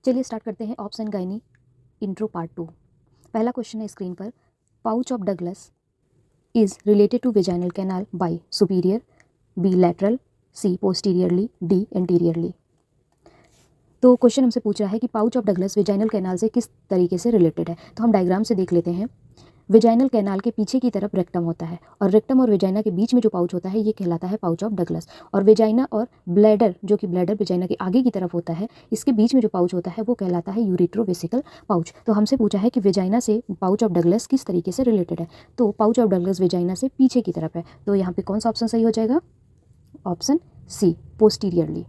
चलिए स्टार्ट करते हैं ऑप्शन गायनी इंट्रो पार्ट 2। पहला क्वेश्चन है स्क्रीन पर, pouch of Douglas is related to vaginal canal by superior, B lateral, C posteriorly, D anteriorly. तो question हमसे पूछ रहा है कि pouch of Douglas vaginal canal से किस तरीके से रिलेटेड है। तो हम डायग्राम से देख लेते हैं। वेजाइनल कैनाल के पीछे की तरफ रेक्टम होता है और रेक्टम और वेजाइना के बीच में जो पाउच होता है ये कहलाता है पाउच ऑफ डगलस। और वेजाइना और ब्लैडर, जो कि ब्लैडर वेजाइना के आगे की तरफ होता है, इसके बीच में जो पाउच होता है वो कहलाता है यूरेट्रोवेसिकल पाउच। तो हमसे पूछा है कि वेजाइना से पाउच ऑफ डगलस किस तरीके से रिलेटेड है। तो पाउच ऑफ डगलस वेजाइना से पीछे की तरफ है, तो यहाँ पे कौन सा ऑप्शन सही हो जाएगा? Option C, posteriorly.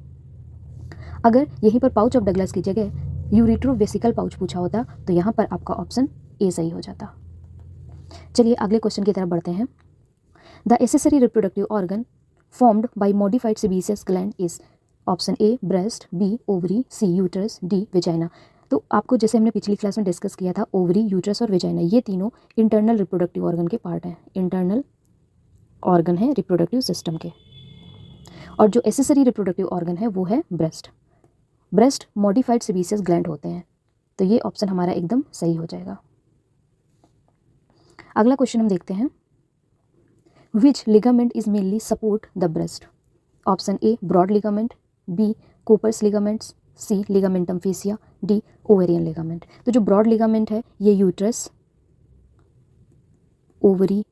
अगर यहीं पर पाउच ऑफ डगलस की जगह यूरेट्रोवेसिकल पाउच पूछा होता तो यहाँ पर आपका ऑप्शन ए सही हो जाता। चलिए अगले क्वेश्चन की तरफ बढ़ते हैं। The accessory reproductive organ formed by modified sebaceous gland is option A breast, B ovary, C uterus, D vagina. तो आपको जैसे हमने पिछली क्लास में डिस्कस किया था, ओवरी, यूट्रस और वेजाइना ये तीनों इंटरनल रिप्रोडक्टिव ऑर्गन के पार्ट हैं, इंटरनल ऑर्गन है रिप्रोडक्टिव सिस्टम के। और जो एसेसरी रिप्रोडक्टिव ऑर्गन है वो है breast. Breast modified sebaceous gland होते हैं, तो ये ऑप्शन हमारा एकदम सही हो जाएगा। अगला क्वेश्चन हम देखते हैं। Which ligament is mainly support the breast? Option A broad ligament, B Cooper's ligaments, C ligamentum fascia, D ovarian ligament. तो जो ब्रॉड लिगामेंट है ये यूट्रस, ओवरी,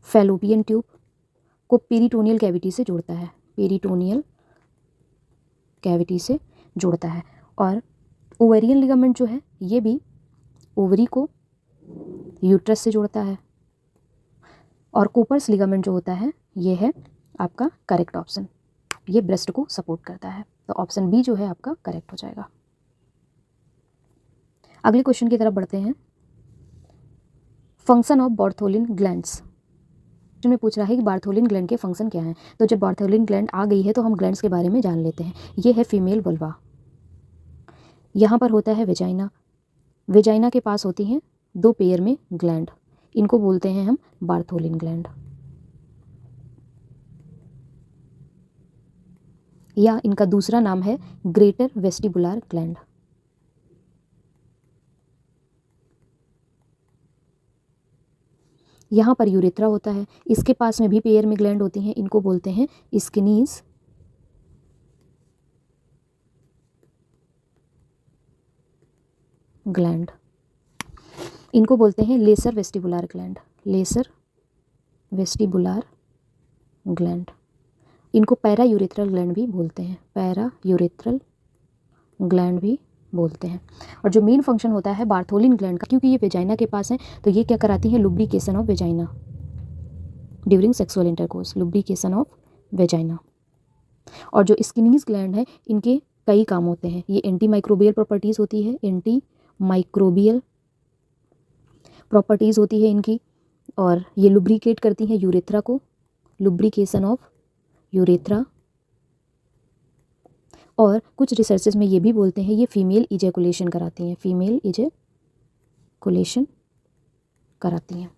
फैलोपियन ट्यूब को पेरिटोनियल कैविटी से जोड़ता है, पेरिटोनियल कैविटी से जोड़ता है। और ओवेरियन लिगामेंट जो है ये भी ओवरी को यूट्रस से जोड़ता है। और कोपर्स लिगामेंट जो होता है ये है आपका करेक्ट ऑप्शन, ये ब्रेस्ट को सपोर्ट करता है, तो ऑप्शन बी जो है आपका करेक्ट हो जाएगा। अगले क्वेश्चन की तरफ बढ़ते हैं। फंक्शन ऑफ बार्थोलिन ग्लैंड्स में पूछ रहा है कि बार्थोलिन ग्लैंड के फंक्शन क्या हैं। तो जब बार्थोलिन ग्लैंड आ गई है तो हम ग्लैंड्स के बारे में जान लेते हैं। ये है फीमेल वल्वा, यहाँ पर होता है वेजाइना, वेजाइना के पास होती हैं दो पेयर में ग्लैंड, इनको बोलते हैं हम बार्थोलिन ग्लैंड, या इनका दूसरा नाम है ग्रेटर वेस्टिबुलर ग्लैंड। यहाँ पर यूरेथ्रा होता है, इसके पास में भी पेयर में ग्लैंड होती हैं, इनको बोलते हैं स्किनीज ग्लैंड, इनको बोलते हैं lesser vestibular gland, lesser vestibular gland. इनको पैरा यूरेथ्रल ग्लैंड भी बोलते हैं, पैरा यूरेथ्रल ग्लैंड भी बोलते हैं। और जो मेन फंक्शन होता है बार्थोलिन ग्लैंड का, क्योंकि ये वेजाइना के पास है तो ये क्या कराती हैं? Lubrication of vagina during sexual intercourse, lubrication of vagina. और जो स्किनीज ग्लैंड है इनके कई काम होते हैं, ये एंटी माइक्रोबियल प्रॉपर्टीज़ होती है, एंटी माइक्रोबियल प्रॉपर्टीज़ होती है इनकी, और ये लुब्रिकेट करती हैं यूरेथ्रा को, लुब्रिकेशन ऑफ यूरेथ्रा। और कुछ रिसर्चेस में ये भी बोलते हैं ये फीमेल इजैकुलेशन कराती हैं, फीमेल इजैकुलेशन कराती हैं।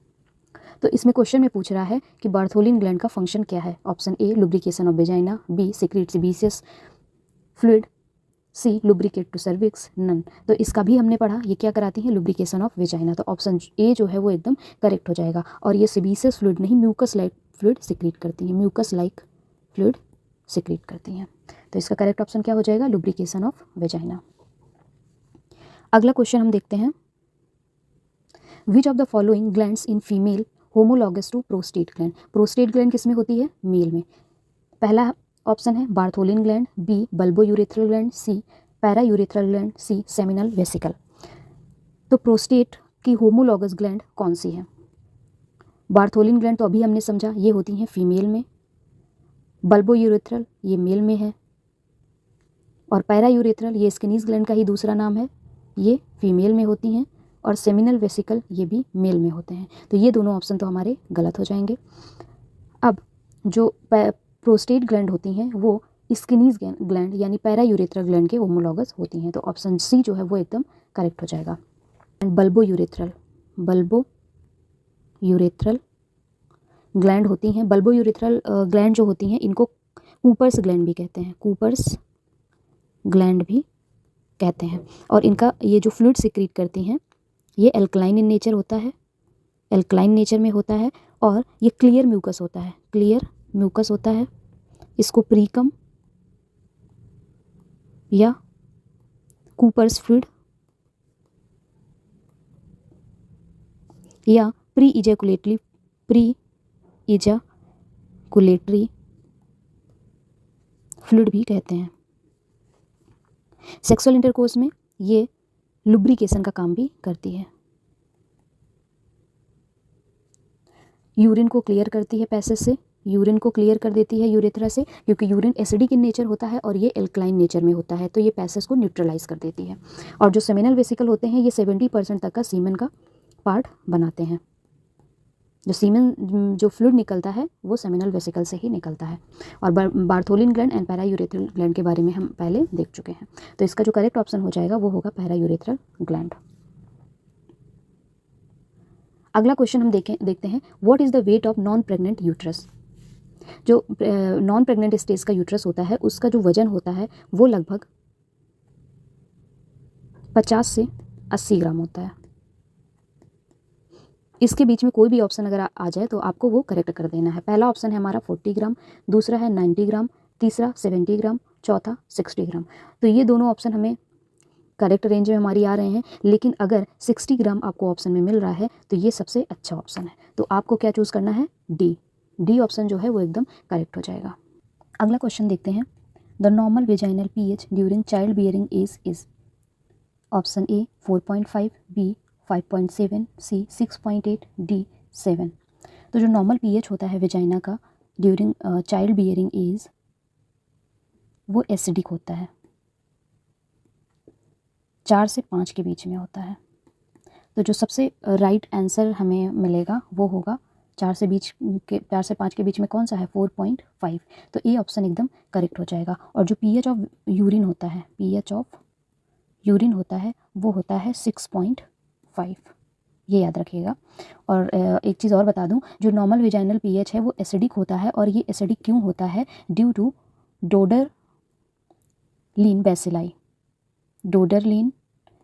तो इसमें क्वेश्चन में पूछ रहा है कि बार्थोलिन ग्लैंड का फंक्शन क्या है। Option A lubrication of vagina, B secrete sebaceous fluid, C lubricate to cervix, none. तो इसका भी हमने पढ़ा, ये क्या कराती हैं? लुब्रिकेशन ऑफ वेजाइना, तो ऑप्शन ए जो है वो एकदम करेक्ट हो जाएगा। और ये सेबेसियस फ्लूइड नहीं, म्यूकस लाइक फ्लूइड सिक्रीट करती हैं, म्यूकस लाइक फ्लूइड सिक्रीट करती हैं। तो इसका करेक्ट ऑप्शन क्या हो जाएगा? Lubrication of vagina. अगला क्वेश्चन हम देखते हैं। Which of the following glands in female homologous to prostate gland? Prostate gland किस में होती है? मेल में। पहला ऑप्शन है Bartholin gland, B bulbourethral gland, C para urethral gland, C seminal vesicle. तो प्रोस्टेट की होमोलॉगस ग्लैंड कौन सी है? बार्थोलिन ग्लैंड तो अभी हमने समझा ये होती हैं फीमेल में, बल्बो यूरेथ्रल ये मेल में है, और पैरा यूरेथ्रल ये स्किनीज ग्लैंड का ही दूसरा नाम है, ये फीमेल में होती हैं, और सेमिनल वेसिकल ये भी मेल में होते हैं। तो ये दोनों ऑप्शन तो हमारे गलत हो जाएंगे। अब जो प्रोस्टेट ग्लैंड होती हैं वो स्किनीज ग्लैंड यानी पैरा यूरेथ्रल ग्लैंड के होमोलॉगस होती हैं, तो ऑप्शन सी जो है वो एकदम करेक्ट हो जाएगा। Bulbo urethral, bulbo urethral gland होती हैं, बल्बो यूरेथ्रल ग्लैंड जो होती हैं इनको कूपर्स ग्लैंड भी कहते हैं, कूपर्स ग्लैंड भी कहते हैं। और इनका ये जो फ्लूइड सिक्रीट करती हैं ये एल्कलाइन इन नेचर होता है, एल्कलाइन नेचर में होता है, और ये क्लियर म्यूकस होता है, क्लियर म्यूकस होता है। इसको प्रीकम या कूपर्स फ्लूइड या प्री इजैकुलेटरी फ्लूइड भी कहते हैं। सेक्सुअल इंटरकोर्स में ये लुब्रिकेशन का काम भी करती है। यूरिन को क्लियर करती है पैसेज से, यूरिन को क्लियर कर देती है यूरेथ्रा से, क्योंकि यूरिन एसिडिक इन नेचर होता है और ये एल्कलाइन नेचर में होता है, तो ये पैसेज को न्यूट्रलाइज कर देती है। और जो सेमिनल वेसिकल होते हैं ये 70% तक का सीमेन का पार्ट बनाते हैं। जो सीमेन जो फ्लूइड निकलता है वो सेमिनल वेसिकल से ही निकलता है। और Bartholin gland and paraurethral gland के बारे में हम पहले देख चुके हैं, तो इसका जो करेक्ट ऑप्शन हो जाएगा वो होगा पैरायूरेथ्रल ग्लैंड। अगला क्वेश्चन हम देखते हैं, what is the weight of non pregnant uterus. जो नॉन प्रेग्नेंट स्टेज का यूट्रस होता है उसका जो वजन होता है वो लगभग 50 से 80 ग्राम होता है। इसके बीच में कोई भी ऑप्शन अगर आ जाए तो आपको वो करेक्ट कर देना है। पहला ऑप्शन है हमारा 40 ग्राम, दूसरा है 90 ग्राम, तीसरा 70 ग्राम, चौथा 60 ग्राम। तो ये दोनों ऑप्शन हमें करेक्ट रेंज में हमारी आ रहे हैं, लेकिन अगर 60 ग्राम आपको ऑप्शन में मिल रहा है तो ये सबसे अच्छा ऑप्शन है। तो आपको क्या चूज़ करना है, डी ऑप्शन जो है वो एकदम करेक्ट हो जाएगा। अगला क्वेश्चन देखते हैं, the normal vaginal pH during child bearing age is. Option A 4.5, B 5.7, C 6.8, D 7। तो जो नॉर्मल पीएच होता है वेजाइना का ड्यूरिंग चाइल्ड बियरिंग एज वो एसिडिक होता है, 4 से 5 के बीच में होता है। तो जो सबसे राइट आंसर हमें मिलेगा वो होगा 4 से 5 के बीच में कौन सा है, 4.5। तो ए ऑप्शन एकदम करेक्ट हो जाएगा। और जो पीएच ऑफ यूरिन होता है, पीएच ऑफ यूरिन होता है वो होता है 6.5, ये याद रखिएगा। और एक चीज़ और बता दूं, जो नॉर्मल वेजाइनल पीएच है वो एसिडिक होता है, और ये एसिडिक क्यों होता है, ड्यू टू डोडरलीन बैसिलाई। डोडरलीन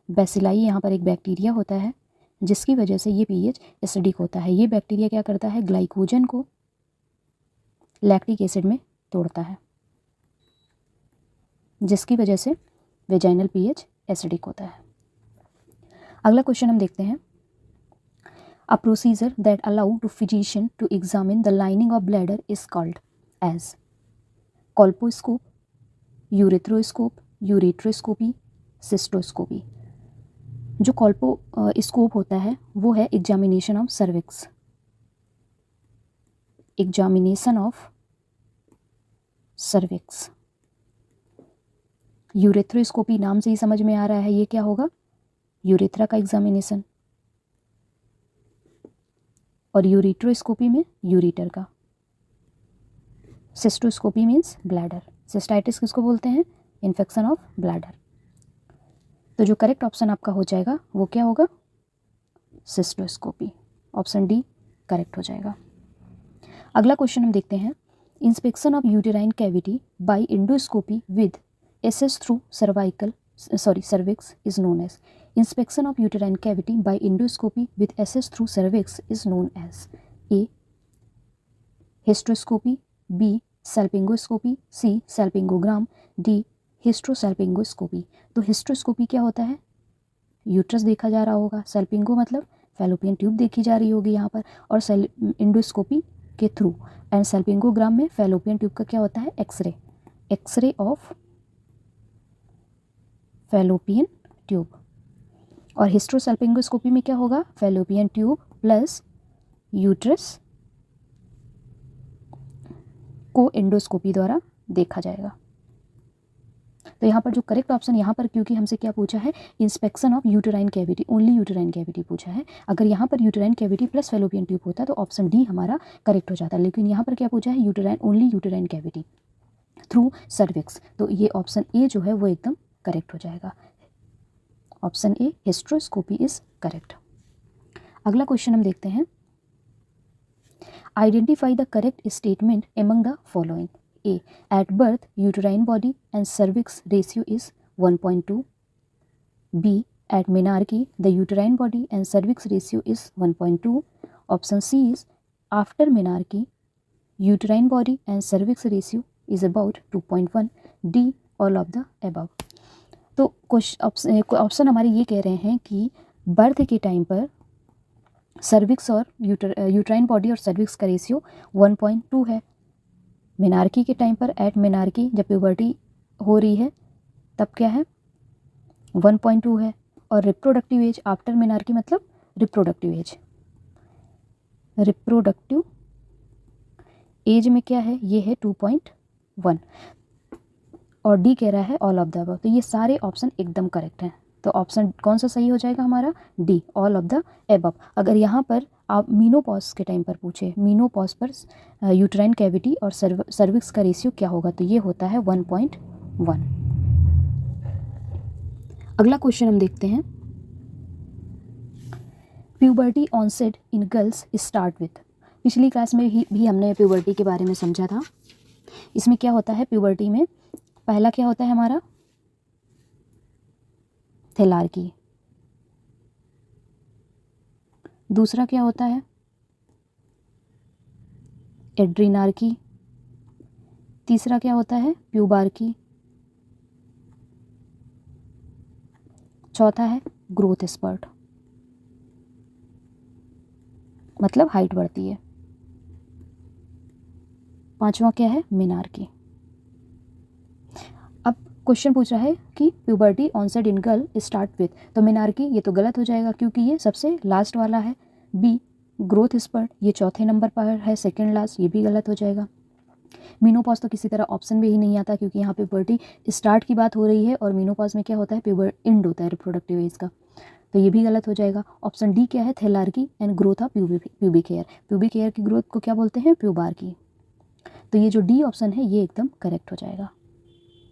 बैसिलाई यहाँ पर एक बैक्टीरिया होता है जिसकी वजह से ये पीएच एसिडिक होता है। ये बैक्टीरिया क्या करता है, ग्लाइकोजन को लैक्टिक एसिड में तोड़ता है, जिसकी वजह से वेजाइनल पीएच एसिडिक होता है। अगला क्वेश्चन हम देखते हैं, a procedure that allow to physician to examine the lining of bladder is called as. Colposcope, urethroscope, uretroscopy, cystoscopy. जो कॉल्पोस्कोप होता है वो है examination of cervix, examination of cervix. Urethroscopy नाम से ही समझ में आ रहा है ये क्या होगा, यूरेथ्रा का एग्जामिनेशन। और यूरेट्रोस्कोपी में यूरेटर का। Cystoscopy means bladder. सिस्टाइटिस किसको बोलते हैं, इन्फेक्शन ऑफ ब्लैडर। तो जो करेक्ट ऑप्शन आपका हो जाएगा वो क्या होगा, सिस्टोस्कोपी। ऑप्शन डी करेक्ट हो जाएगा। अगला क्वेश्चन हम देखते हैं, inspection of uterine cavity by endoscopy with access through cervix is known as। inspection of uterine cavity by endoscopy with access through cervix is known as A hysteroscopy, B salpingoscopy, C salpingogram, D hysterosalpingoscopy। तो hysteroscopy क्या होता है, uterus देखा जा रहा होगा, सल्पिंगो मतलब fallopian tube देखी जा रही होगी यहाँ पर, और एंडोस्कोपी के थ्रू, एंड सल्पिंगोग्राम में फैलोपियन ट्यूब का क्या होता है, x-ray, x-ray of fallopian tube. और हिस्ट्रोसल्पिंगोस्कोपी में क्या होगा, फैलोपियन ट्यूब प्लस यूट्रस को एंडोस्कोपी द्वारा देखा जाएगा। तो यहाँ पर जो करेक्ट ऑप्शन यहाँ पर, क्योंकि हमसे क्या पूछा है, inspection of uterine cavity, only uterine cavity पूछा है। अगर यहाँ पर uterine cavity plus fallopian tube होता तो ऑप्शन डी हमारा करेक्ट हो जाता, लेकिन यहाँ पर क्या पूछा है, uterine, only uterine cavity through cervix. तो ये ऑप्शन ए जो है वो एकदम करेक्ट हो जाएगा। Option A hysteroscopy is correct. अगला क्वेश्चन हम देखते हैं, identify the correct statement among the following. A at birth uterine body and cervix ratio is 1.2, B at menarche the uterine body and cervix ratio is 1.2. Option C is after menarche uterine body and cervix ratio is about 2.1. D all of the above. तो option हमारे ये कह रहे हैं कि birth के time पर cervix और यूट्राइन बॉडी और सर्विक्स का रेशियो 1.2 है. मेनार्की के टाइम पर एट मेनार्की जब प्यूबर्टी हो रही है तब क्या है 1.2 है. और रिप्रोडक्टिव एज आफ्टर मेनार्की मतलब रिप्रोडक्टिव एज, रिप्रोडक्टिव एज में क्या है ये है 2.1. और डी कह रहा है ऑल ऑफ द अबव. तो ये सारे ऑप्शन एकदम करेक्ट हैं. तो ऑप्शन कौन सा सही हो जाएगा हमारा? D all of the above. अगर यहाँ पर आप मीनोपॉज के टाइम पर पूछे मीनोपॉज पर यूट्राइन कैविटी और सर्विक्स का रेशियो क्या होगा तो ये होता है 1.1. अगला क्वेश्चन हम देखते हैं. Puberty onset in girls start with. पिछली क्लास में भी हमने प्यूबर्टी के बारे में समझा था. इसमें क्या होता है प्यूबर्टी में पहला क्या होता है हमारा थैलार्की, दूसरा क्या होता है एड्रीनार्की, तीसरा क्या होता है प्यूबार्की, चौथा है ग्रोथ स्पर्ट मतलब हाइट बढ़ती है, पांचवा क्या है मेनार्की. अब क्वेश्चन पूछ रहा है कि puberty onset in girl start with. तो मेनार्की ये तो गलत हो जाएगा क्योंकि ये सबसे लास्ट वाला है. बी ग्रोथ स्पर्ट ये चौथे नंबर पर है सेकंड लास्ट, ये भी गलत हो जाएगा. मीनोपॉज तो किसी तरह ऑप्शन में ही नहीं आता क्योंकि यहाँ पे प्यूबर्टी स्टार्ट की बात हो रही है और मीनोपॉज में क्या होता है प्यूबर एंड होता है रिप्रोडक्टिव एज का. तो ये भी गलत हो जाएगा. ऑप्शन डी क्या है thelarche and growth of pubic hair. Pubic hair की ग्रोथ को क्या बोलते हैं प्यूबार्की. तो ये जो डी ऑप्शन है ये एकदम करेक्ट हो जाएगा.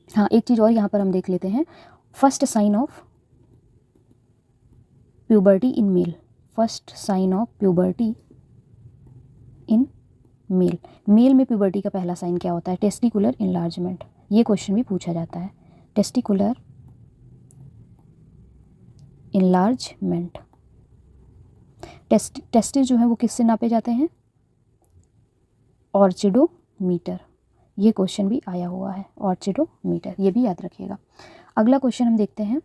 हाँ एक चीज़ और यहाँ पर हम देख लेते हैं. First sign of puberty in male. First sign of puberty in male. Male में प्यूबर्टी का पहला साइन क्या होता है? Testicular enlargement. ये क्वेश्चन भी पूछा जाता है. Testicular enlargement. टेस्टिस जो है वो किससे नापे जाते हैं? ऑर्चिडोमीटर. ये क्वेश्चन भी आया हुआ है ऑर्चिडोमीटर, ये भी याद रखिएगा. अगला क्वेश्चन हम देखते हैं.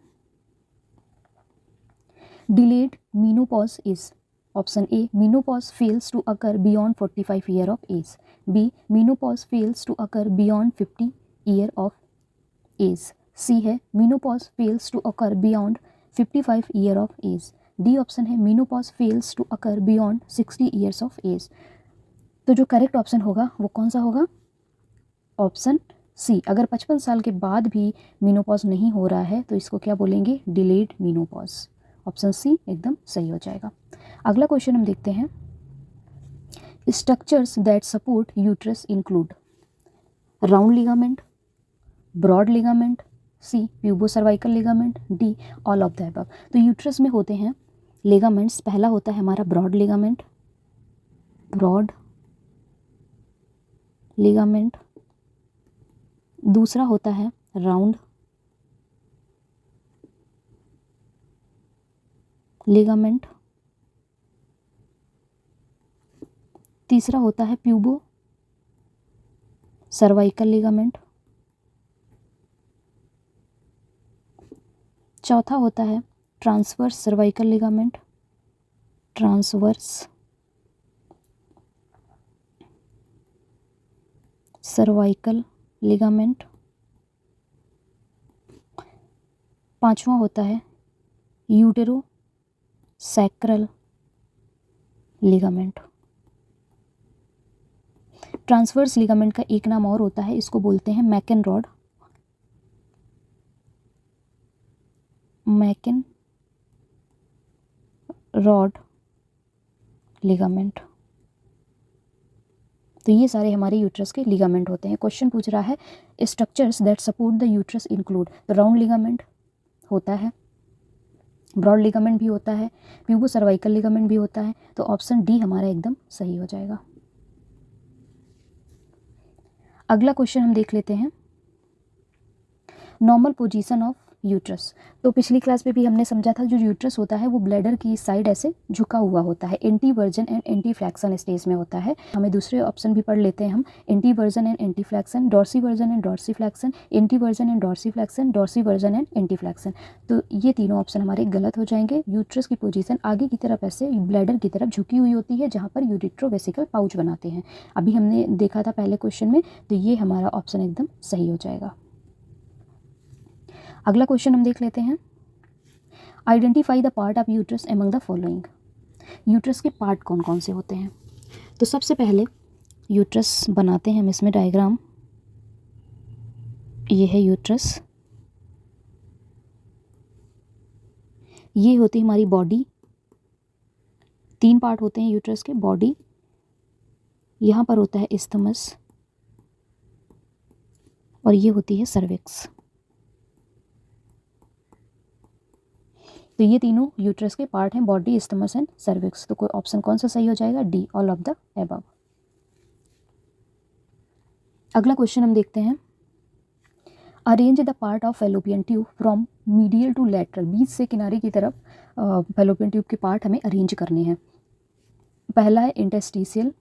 Delayed menopause is. Option A menopause fails to occur beyond 45 year of age. B menopause fails to occur beyond 50 year of age. C है menopause fails to occur beyond 55 year of age. D option है menopause fails to occur beyond 60 years of age. तो जो correct option होगा वो कौन सा होगा? Option C. अगर 55 साल के बाद भी मीनोपॉज नहीं हो रहा है तो इसको क्या बोलेंगे? Delayed menopause. ऑप्शन सी एकदम सही हो जाएगा. अगला क्वेश्चन हम देखते हैं. Structures that support uterus include round ligament, broad ligament, C pubocervical ligament, D all of the above. तो यूट्रस में होते हैं लिगामेंट्स. पहला होता है हमारा ब्रॉड लिगामेंट, ब्रॉड लिगामेंट. दूसरा होता है राउंड लिगामेंट. तीसरा होता है प्यूबो सर्वाइकल लिगामेंट. चौथा होता है transverse cervical ligament, transverse cervical ligament. पांचवा होता है यूटेरो सैक्रल लिगामेंट. ट्रांसवर्स लिगामेंट का एक नाम और होता है, इसको बोलते हैं McKeon rod, McKeon rod ligament. तो ये सारे हमारे यूट्रस के लिगामेंट होते हैं. क्वेश्चन पूछ रहा है structures that support the uterus include. तो राउंड लिगामेंट होता है, ब्रॉड लिगामेंट भी होता है, प्यूबो सर्वाइकल लिगामेंट भी होता है. तो ऑप्शन डी हमारा एकदम सही हो जाएगा. अगला क्वेश्चन हम देख लेते हैं. Normal position of uterus. तो पिछली क्लास में भी हमने समझा था जो यूट्रस होता है वो ब्लैडर की साइड ऐसे झुका हुआ होता है, एंटीवर्जन एंड एंटीफ्लैक्शन स्टेज में होता है। हमें दूसरे ऑप्शन भी पढ़ लेते हैं हम, anteversion and anteflexion, dorsiversion and dorsiflexion, anteversion and dorsiflexion, dorsiversion and anteflexion. तो ये तीनों ऑप्शन हमारे गलत हो जाएंगे। यूट्रस की पोजीशन आगे की तरफ ऐसे ब्लैडर की तरफ झुकी हुई होती है जहाँ पर यूरिट्रोवेसिकल पाउच बनाते हैं, अभी हमने देखा था पहले क्वेश्चन में। तो ये हमारा ऑप्शन एकदम सही हो जाएगा। अगला क्वेश्चन हम देख लेते हैं, identify the part of uterus among the following. Uterus के पार्ट कौन कौन से होते हैं? तो सबसे पहले यूट्रस बनाते हैं हम इसमें डायग्राम। ये है यूट्रस, ये होती है हमारी बॉडी। 3 पार्ट होते हैं यूट्रस के, बॉडी, यहाँ पर होता है इस्थमस और ये होती है सर्विक्स। तो ये तीनों यूट्रस के पार्ट हैं, बॉडी, इस्थमस एंड सर्विक्स। तो कोई ऑप्शन कौन सा सही हो जाएगा? D, all of the above. अगला क्वेश्चन हम देखते हैं, arrange the part of fallopian tube from medial to lateral. बीच से किनारे की तरफ फैलोपियन ट्यूब के पार्ट हमें अरेंज करने हैं। पहला है इंटेस्टिशियल,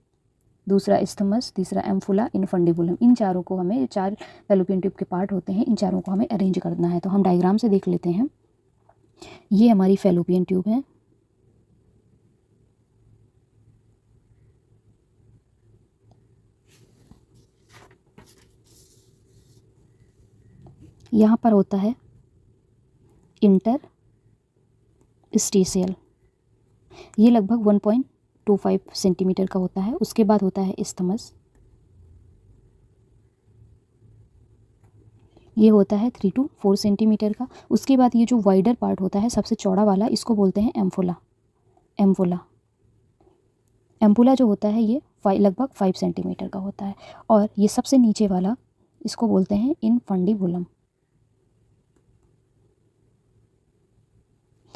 दूसरा इस्थमस, तीसरा एम्फुला, इनफंडिबुलम। इन चारों को हमें, 4 फैलोपियन ट्यूब के पार्ट होते हैं, इन चारों को हमें अरेंज करना है। तो हम डायग्राम से देख लेते हैं। ये हमारी फैलोपियन ट्यूब है, यहाँ पर होता है इंटरस्टिशियल, ये लगभग 1.25 सेंटीमीटर का होता है। उसके बाद होता है इस्थमस, ये होता है 3 to 4 सेंटीमीटर का। उसके बाद ये जो वाइडर पार्ट होता है, सबसे चौड़ा वाला, इसको बोलते हैं एम्फुला। एम्फुला जो होता है ये लगभग 5 सेंटीमीटर का होता है। और ये सबसे नीचे वाला, इसको बोलते हैं इनफंडिबुलम।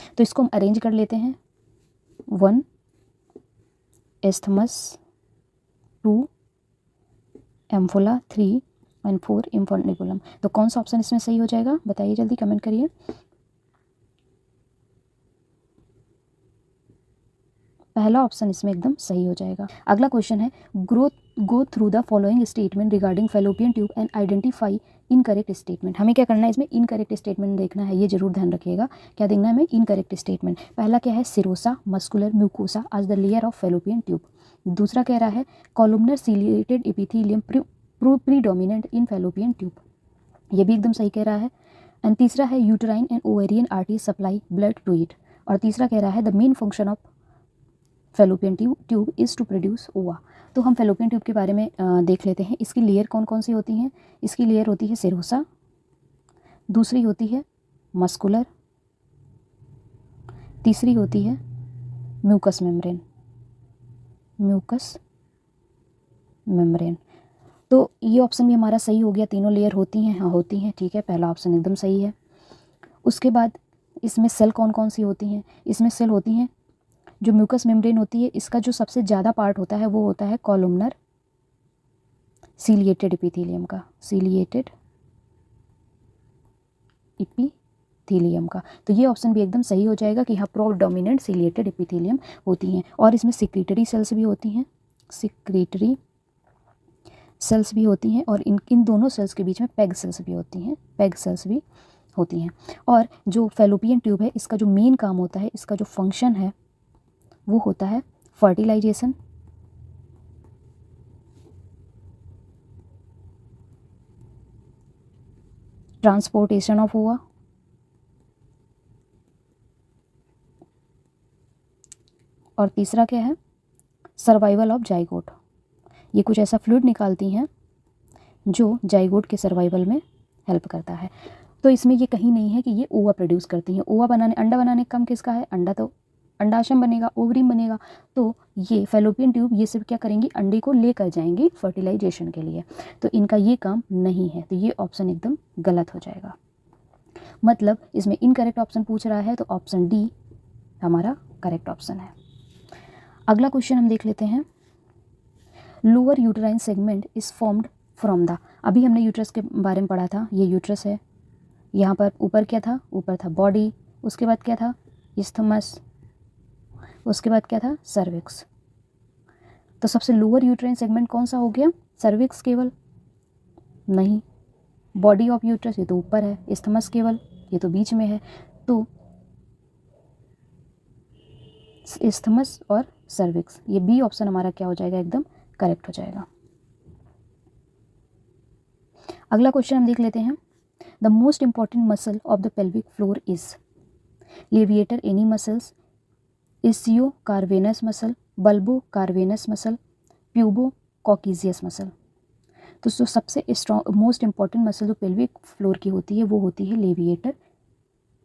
तो इसको हम अरेंज कर लेते हैं, 1 इस्थमस, 2 एम्फुला, 3 एंड 4 इनफंडिबुलम। तो कौन सा ऑप्शन इसमें सही हो जाएगा? बताइए जल्दी, कमेंट करिए। पहला ऑप्शन इसमें एकदम सही हो जाएगा। अगला क्वेश्चन है, go through the following statement regarding fallopian tube and identify incorrect statement. हमें क्या करना है इसमें? इनकरेक्ट स्टेटमेंट देखना है, ये जरूर ध्यान रखिएगा। क्या देखना है हमें? Incorrect statement. पहला क्या है? Serosa muscular mucosa as the layer of fallopian tube. दूसरा कह रहा है columnar ciliated epithelium predominant in fallopian tube, ये भी एकदम सही कह रहा है। एंड तीसरा है uterine and ovarian artery supply blood to it. और तीसरा कह रहा है the main function of fallopian tube is to produce ova. तो हम फैलोपियन ट्यूब के बारे में देख लेते हैं। इसकी लेयर कौन कौन सी होती हैं? इसकी लेयर होती है सिरोसा, दूसरी होती है मस्कुलर, तीसरी होती है म्यूकस मेम्ब्रेन। तो ये ऑप्शन भी हमारा सही हो गया, तीनों लेयर होती हैं, हाँ होती हैं, ठीक है, पहला ऑप्शन एकदम सही है। उसके बाद इसमें सेल कौन कौन सी होती हैं? इसमें सेल होती हैं, जो म्यूकस मेम्ब्रेन होती है, इसका जो सबसे ज़्यादा पार्ट होता है वो होता है कॉलुमनर सिलिएटेड एपिथेलियम का, सिलिएटेड एपिथेलियम का। तो ये ऑप्शन भी एकदम सही हो जाएगा कि हाँ प्रोडोमिनेंट सिलिएटेड एपिथेलियम होती हैं। और इसमें सिक्रीटरी सेल्स भी होती हैं, सिक्रीटरी सेल्स भी होती हैं, और इन दोनों सेल्स के बीच में पैग सेल्स भी होती हैं, और जो फैलोपियन ट्यूब है, इसका जो मेन काम होता है, इसका जो फंक्शन है वो होता है फर्टिलाइजेशन, ट्रांसपोर्टेशन ऑफ ओवा, और तीसरा क्या है? Survival of zygote. ये कुछ ऐसा फ्लूइड निकालती हैं जो जाइगोट के सर्वाइवल में हेल्प करता है। तो इसमें ये कहीं नहीं है कि ये ओवा प्रोड्यूस करती हैं। ओवा बनाने, अंडा बनाने का काम किसका है? अंडा, तो अंडाशय बनेगा, ओवरीम बनेगा। तो ये फैलोपियन ट्यूब ये सब क्या करेंगी? अंडे को लेकर जाएंगी फर्टिलाइजेशन के लिए। तो इनका ये काम नहीं है, तो ये ऑप्शन एकदम गलत हो जाएगा। मतलब इसमें इनकरेक्ट ऑप्शन पूछ रहा है, तो ऑप्शन डी हमारा करेक्ट ऑप्शन है। अगला क्वेश्चन हम देख लेते हैं, lower uterine segment is formed from the. अभी हमने यूट्रस के बारे में पढ़ा था, ये यूट्रस है, यहाँ पर ऊपर क्या था, ऊपर था बॉडी, उसके बाद क्या था इस्थमस, उसके बाद क्या था सर्विक्स। तो सबसे लोअर यूट्राइन सेगमेंट कौन सा हो गया, सर्विक्स केवल, नहीं, बॉडी ऑफ यूट्रस ये तो ऊपर है, इस्थमस केवल ये तो बीच में है, तो इस्थमस और सर्विक्स, ये बी ऑप्शन हमारा क्या हो जाएगा, एकदम करेक्ट हो जाएगा। अगला क्वेश्चन हम देख लेते हैं। The most important muscle of the pelvic floor is levator ani muscles, ischiocavernosus muscle, bulbocavernosus muscle, pubococcygeus muscle. तो जो सबसे स्ट्रॉन्ग मोस्ट इंपॉर्टेंट मसल जो पेल्विक फ्लोर की होती है वो होती है लेविएटर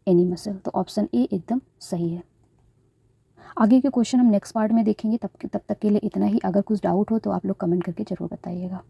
एनी मसल। तो ऑप्शन ए एकदम सही है। आगे के क्वेश्चन हम नेक्स्ट पार्ट में देखेंगे, तब तक के लिए इतना ही। अगर कुछ डाउट हो तो आप लोग कमेंट करके ज़रूर बताइएगा।